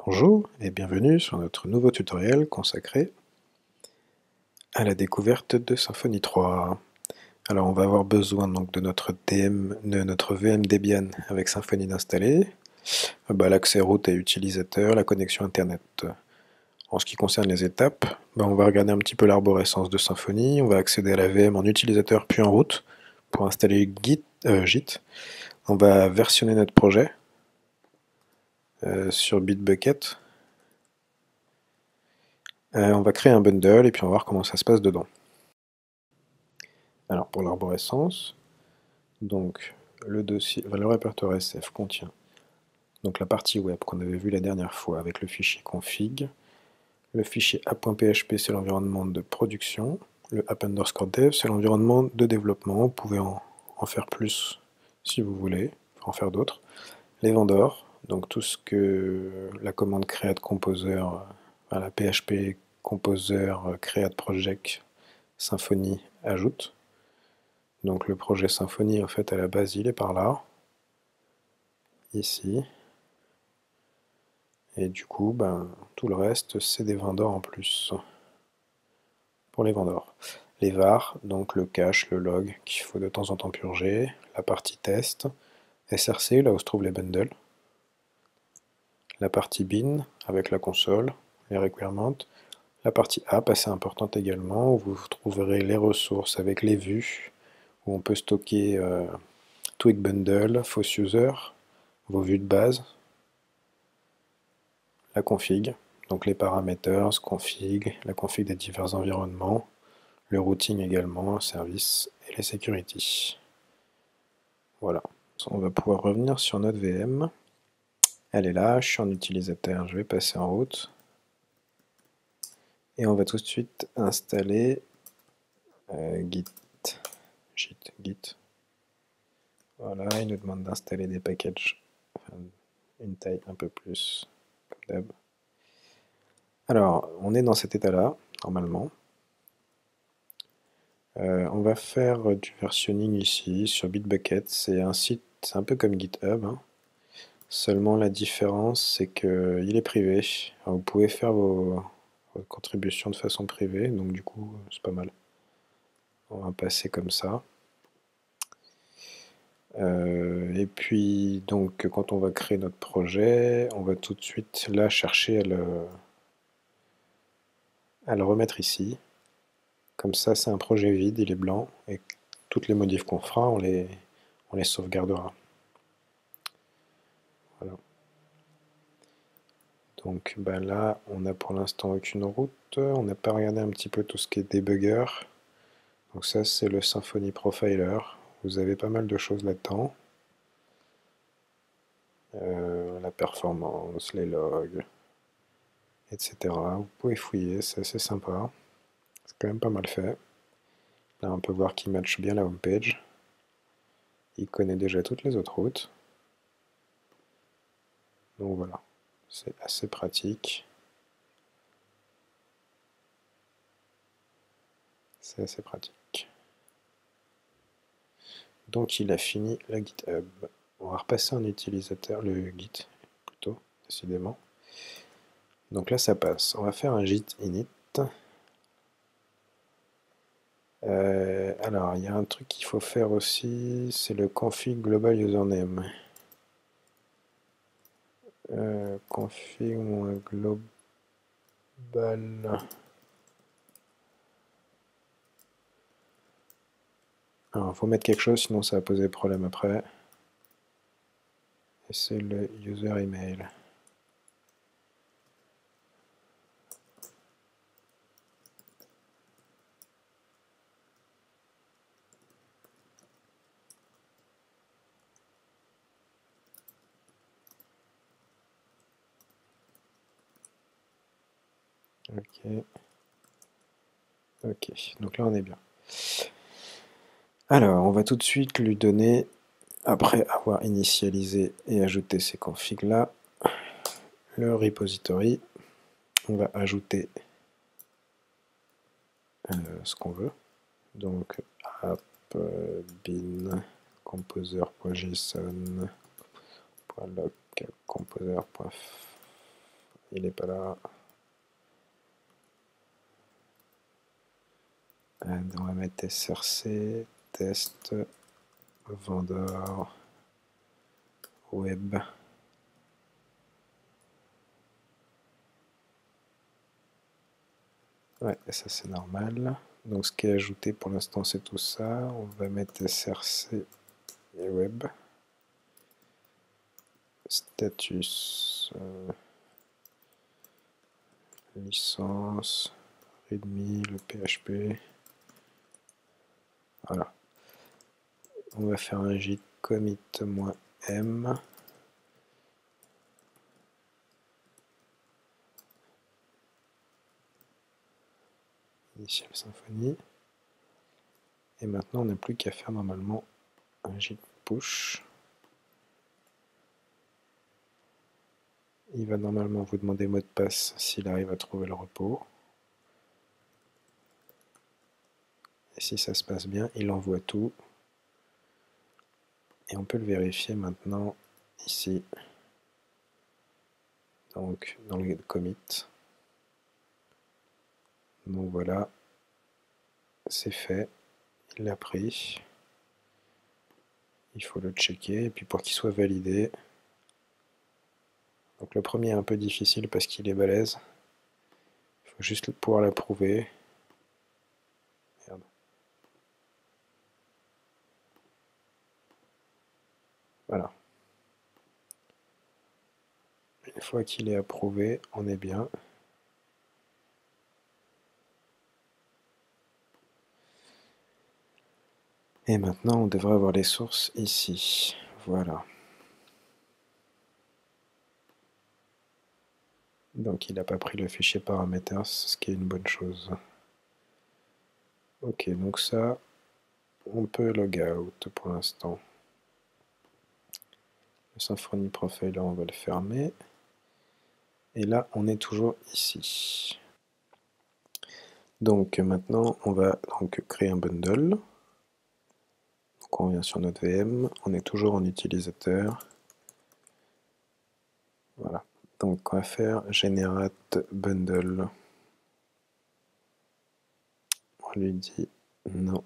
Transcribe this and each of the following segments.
Bonjour et bienvenue sur notre nouveau tutoriel consacré à la découverte de Symfony 3. Alors on va avoir besoin donc de notre VM Debian avec Symfony d'installer, l'accès route et utilisateur, la connexion internet. En ce qui concerne les étapes, on va regarder un petit peu l'arborescence de Symfony, on va accéder à la VM en utilisateur puis en route pour installer Git. On va versionner notre projet sur Bitbucket. On va créer un bundle et puis on va voir comment ça se passe dedans. Alors pour l'arborescence, donc le répertoire SF contient donc la partie web qu'on avait vue la dernière fois avec le fichier config, le fichier app.php c'est l'environnement de production, le app_dev c'est l'environnement de développement, vous pouvez en faire plus si vous voulez, en faire d'autres, les vendors, donc tout ce que la commande create composer, la PHP composer create project Symfony ajoute. Donc le projet Symfony, en fait, à la base, il est par là, ici. Et du coup, tout le reste, c'est des vendors en plus. Pour les vendors. Les var, donc le cache, le log, qu'il faut de temps en temps purger. La partie test. SRC, là où se trouvent les bundles. La partie bin, avec la console, les requirements. La partie app, assez importante également, où vous trouverez les ressources avec les vues, où on peut stocker Twig Bundle, False User, vos vues de base, la config, donc les parameters, config, la config des divers environnements, le routing également, service et les security. Voilà. On va pouvoir revenir sur notre VM. Elle est là, je suis en utilisateur, je vais passer en route. Et on va tout de suite installer Git. Voilà, il nous demande d'installer des packages, une taille un peu plus, comme d'hab. Alors, on est dans cet état-là, normalement. On va faire du versionning ici, sur Bitbucket. C'est un site, c'est un peu comme GitHub. Seulement la différence, c'est qu'il est privé. Alors, vous pouvez faire vos contributions de façon privée, donc du coup, c'est pas mal. On va passer comme ça. Et puis, donc, quand on va créer notre projet, on va tout de suite là chercher à le remettre ici. Comme ça, c'est un projet vide, il est blanc, et toutes les modifs qu'on fera, on les sauvegardera. Voilà. Donc là, on n'a pour l'instant aucune route. On n'a pas regardé un petit peu tout ce qui est debugger. Donc ça, c'est le Symfony Profiler. Vous avez pas mal de choses là-dedans. La performance, les logs, etc. Vous pouvez fouiller, c'est assez sympa. C'est quand même pas mal fait. Là, on peut voir qu'il matche bien la homepage. Il connaît déjà toutes les autres routes. Donc voilà, c'est assez pratique. C'est assez pratique. Donc il a fini la GitHub. On va repasser en utilisateur, le Git plutôt, décidément. Donc là ça passe. On va faire un git init. Alors il y a un truc qu'il faut faire aussi, c'est le config global username. Config global. Alors il faut mettre quelque chose, sinon ça va poser problème après. Et c'est le user email. Ok. Ok, donc là on est bien. Alors, on va tout de suite lui donner, après avoir initialisé et ajouté ces configs-là, le repository. On va ajouter ce qu'on veut. Donc, app bin composer.json.log composer.file il n'est pas là. On va mettre SRC, test, vendeur, web. Ouais, ça c'est normal. Donc ce qui est ajouté pour l'instant c'est tout ça. On va mettre SRC et web. Status, licence, readme, le PHP. Voilà. On va faire un git commit-m. Initial Symfony. Et maintenant on n'a plus qu'à faire normalement un git push. Il va normalement vous demander mot de passe s'il arrive à trouver le repos. Et si ça se passe bien, il envoie tout. Et on peut le vérifier maintenant ici. Donc dans le commit. Donc voilà, c'est fait. Il l'a pris. Il faut le checker. Et puis pour qu'il soit validé. Donc le premier est un peu difficile parce qu'il est balèze. Il faut juste pouvoir l'approuver. Merde. Voilà. Une fois qu'il est approuvé, on est bien. Et maintenant, on devrait avoir les sources ici. Voilà. Donc il n'a pas pris le fichier parameters, ce qui est une bonne chose. Ok, donc ça, on peut logout pour l'instant. Le Symfony Profiler, on va le fermer. Et là, on est toujours ici. Donc maintenant, on va donc créer un bundle. Donc on revient sur notre VM, on est toujours en utilisateur. Voilà. Donc on va faire generate bundle. On lui dit non.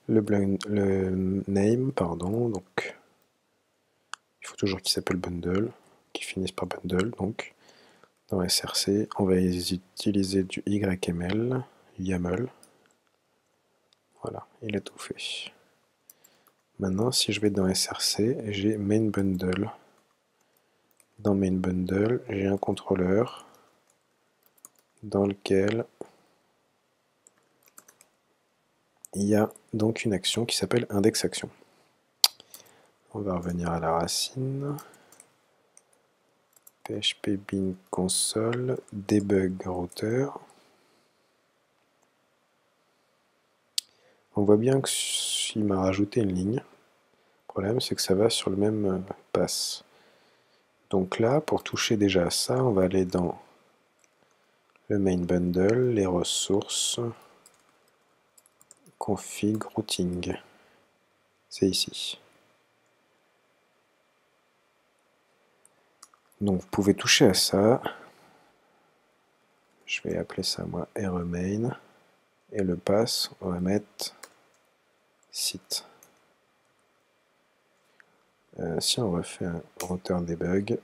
Le name, pardon, donc il faut toujours qu'il s'appelle bundle, qu'il finisse par bundle. Donc dans SRC, on va utiliser du YML, YAML. Voilà, il a tout fait. Maintenant, si je vais dans SRC, j'ai main bundle. Dans main bundle, j'ai un contrôleur dans lequel il y a donc une action qui s'appelle index action. On va revenir à la racine. PHP bin console, debug router. On voit bien qu'il m'a rajouté une ligne. Le problème, c'est que ça va sur le même pass. Donc là, pour toucher déjà à ça, on va aller dans le main bundle, les ressources, config, routing. C'est ici. Donc vous pouvez toucher à ça. Je vais appeler ça moi remain. Et le pass, on va mettre site. Si on refait un router debug,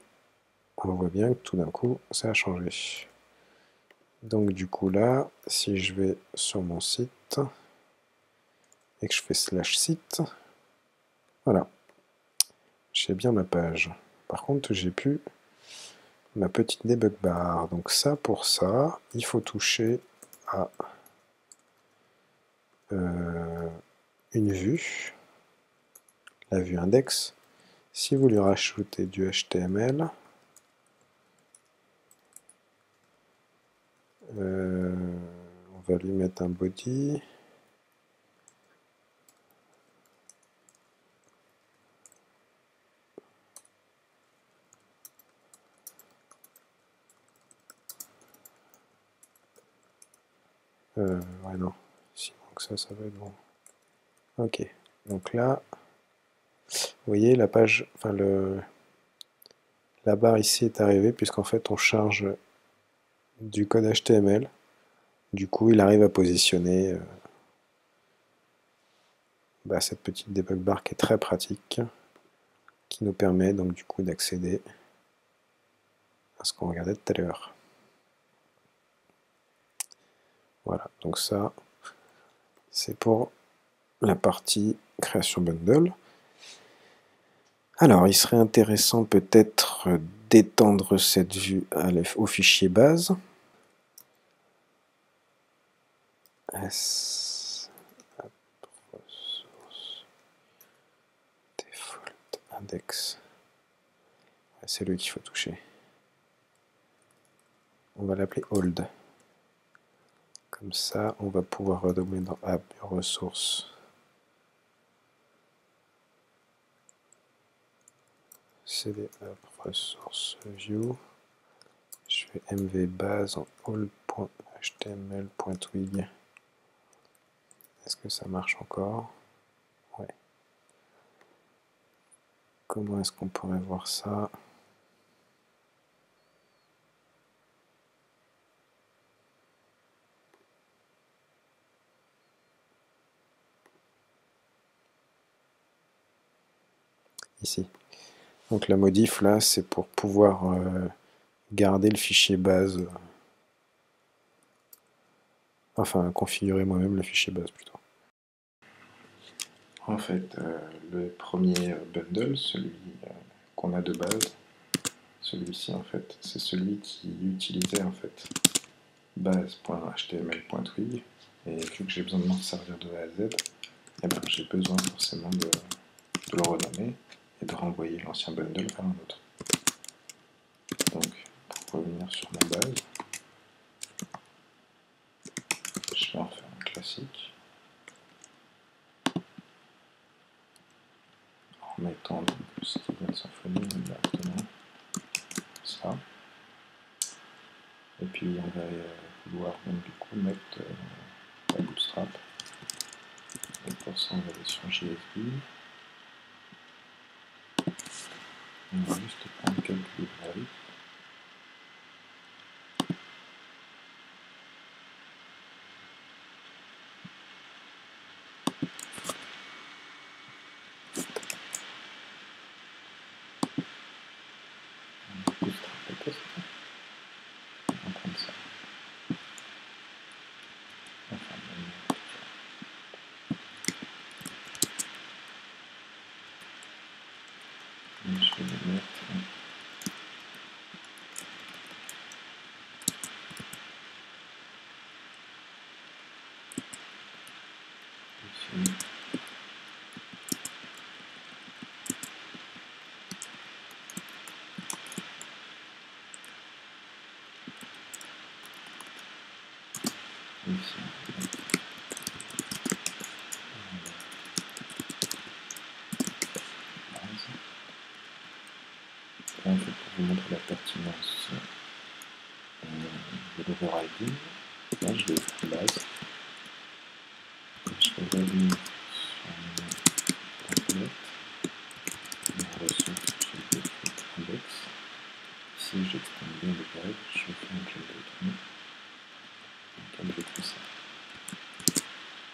on voit bien que tout d'un coup, ça a changé. Donc du coup là, si je vais sur mon site et que je fais /site, voilà, j'ai bien ma page. Par contre, j'ai plus ma petite debug bar. Donc ça, pour ça, il faut toucher à une vue, la vue index. Si vous lui rajoutez du HTML, on va lui mettre un body. Ouais, non. Sinon que ça va être bon. Ok. Donc là, vous voyez la page, enfin la barre ici est arrivée puisqu'en fait on charge du code HTML. Du coup, il arrive à positionner cette petite debug bar qui est très pratique, qui nous permet donc du coup d'accéder à ce qu'on regardait tout à l'heure. Voilà, donc ça, c'est pour la partie création bundle. Alors, il serait intéressant peut-être d'étendre cette vue au fichier base. S source default index. C'est lui qu'il faut toucher. On va l'appeler old. Comme ça, on va pouvoir redommer dans app ressources. cd app ressources view. Je fais mv base en old.html.twig. Est-ce que ça marche encore? Ouais. Comment est-ce qu'on pourrait voir ça? Ici. Donc la modif là, c'est pour pouvoir garder le fichier base. Enfin, configurer moi-même le fichier base plutôt. En fait, le premier bundle, celui qu'on a de base, celui-ci en fait, c'est celui qui utilisait en fait base.html.twig, et vu que j'ai besoin de m'en servir de A à Z, eh ben, j'ai besoin forcément de le renommer et de renvoyer l'ancien bundle vers un autre. Donc, pour revenir sur ma base, je vais en faire un classique, en mettant donc ce qui vient de Symfony directement, ça. Et puis on va vouloir donc du coup mettre la bootstrap. Et pour ça on va aller sur JSB. On va juste prendre quelques librairies. Bootstrap peut-être. On va prendre ça. Enfin, je vais le mettre ici. Ici. Là, en fait, pour vous montrer la pertinence de l'overriding, là je vais faire base. Je vais revenir sur mon template, ma ressource sur le index. Ici j'extends bien le bref, je fais un job de trou, dans lequel je fais ça.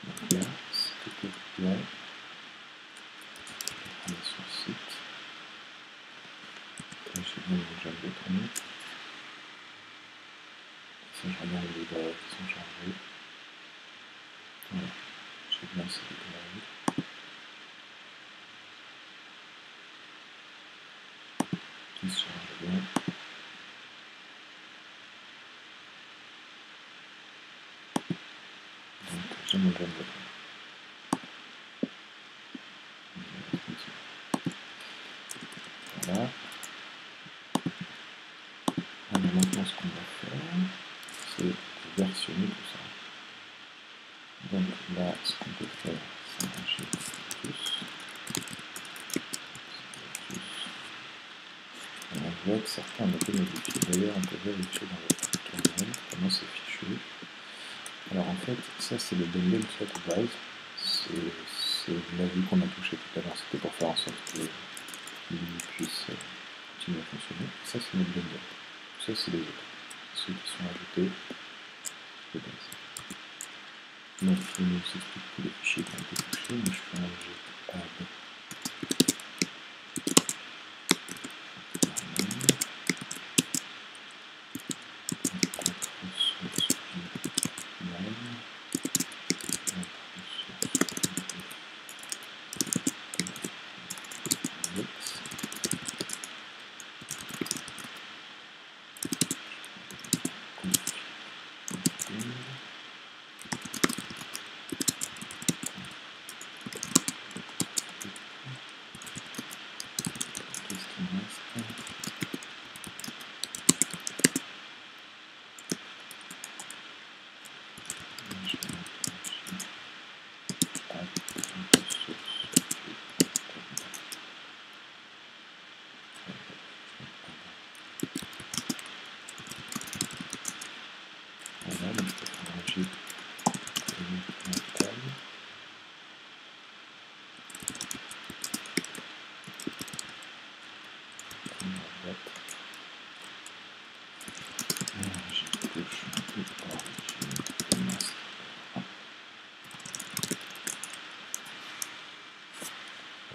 Donc là, si tout est là, on est sur le site. Là j'ai bien mon job de tourner. Si je regarde les librairies qui sont chargées, voilà, j'ai bien ces librairies. Qui se chargent bien. Donc j'ai mon job de tourner. Voilà. Alors maintenant ce qu'on va faire, c'est versionner tout ça. Donc là ce qu'on peut faire, c'est arranger tous. On voit que certains ont été modifiés. D'ailleurs on peut vérifier dans le terminal comment c'est fichu. Alors en fait ça c'est le bundle set base. C'est la vue qu'on a touché tout à l'heure, c'était pour faire en sorte qu'il puisse continue à fonctionner. Ça, c'est notre bundle. Ça, c'est les autres. Ceux qui sont ajoutés, c'est comme ça. Donc, il nous explique tous les fichiers qui ont été touchés, mais je fais un jet add. Voilà, donc je peux faire un jet mental.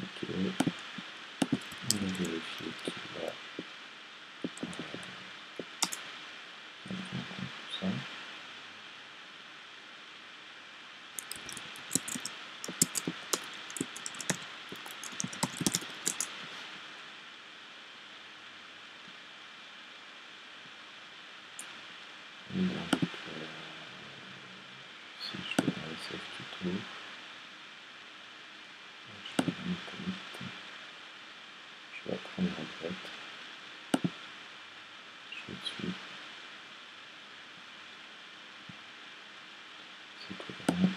Ok, on va vérifier qu'il va tout ça. Et donc, si je vais dans les save tuto, je vais dans commit, je vais apprendre la boîte, je vais dessus, c'est tout vraiment,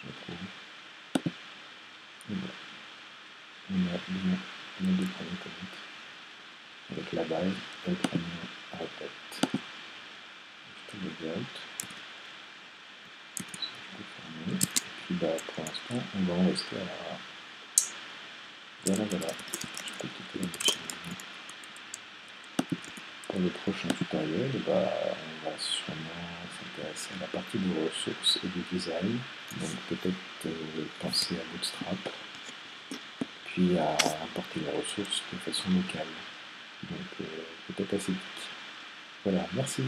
j'approuve, et voilà, on a deux premiers commits, avec la base, et le premier répète. Je te le out. Et puis bah, pour l'instant, on va en rester à la... Voilà, je peux quitter la machine. Pour le prochain tutoriel, bah, on va sûrement s'intéresser à la partie de ressources et du design. Donc peut-être penser à Bootstrap, puis à importer les ressources de façon locale. Donc peut-être assez vite. Voilà, merci.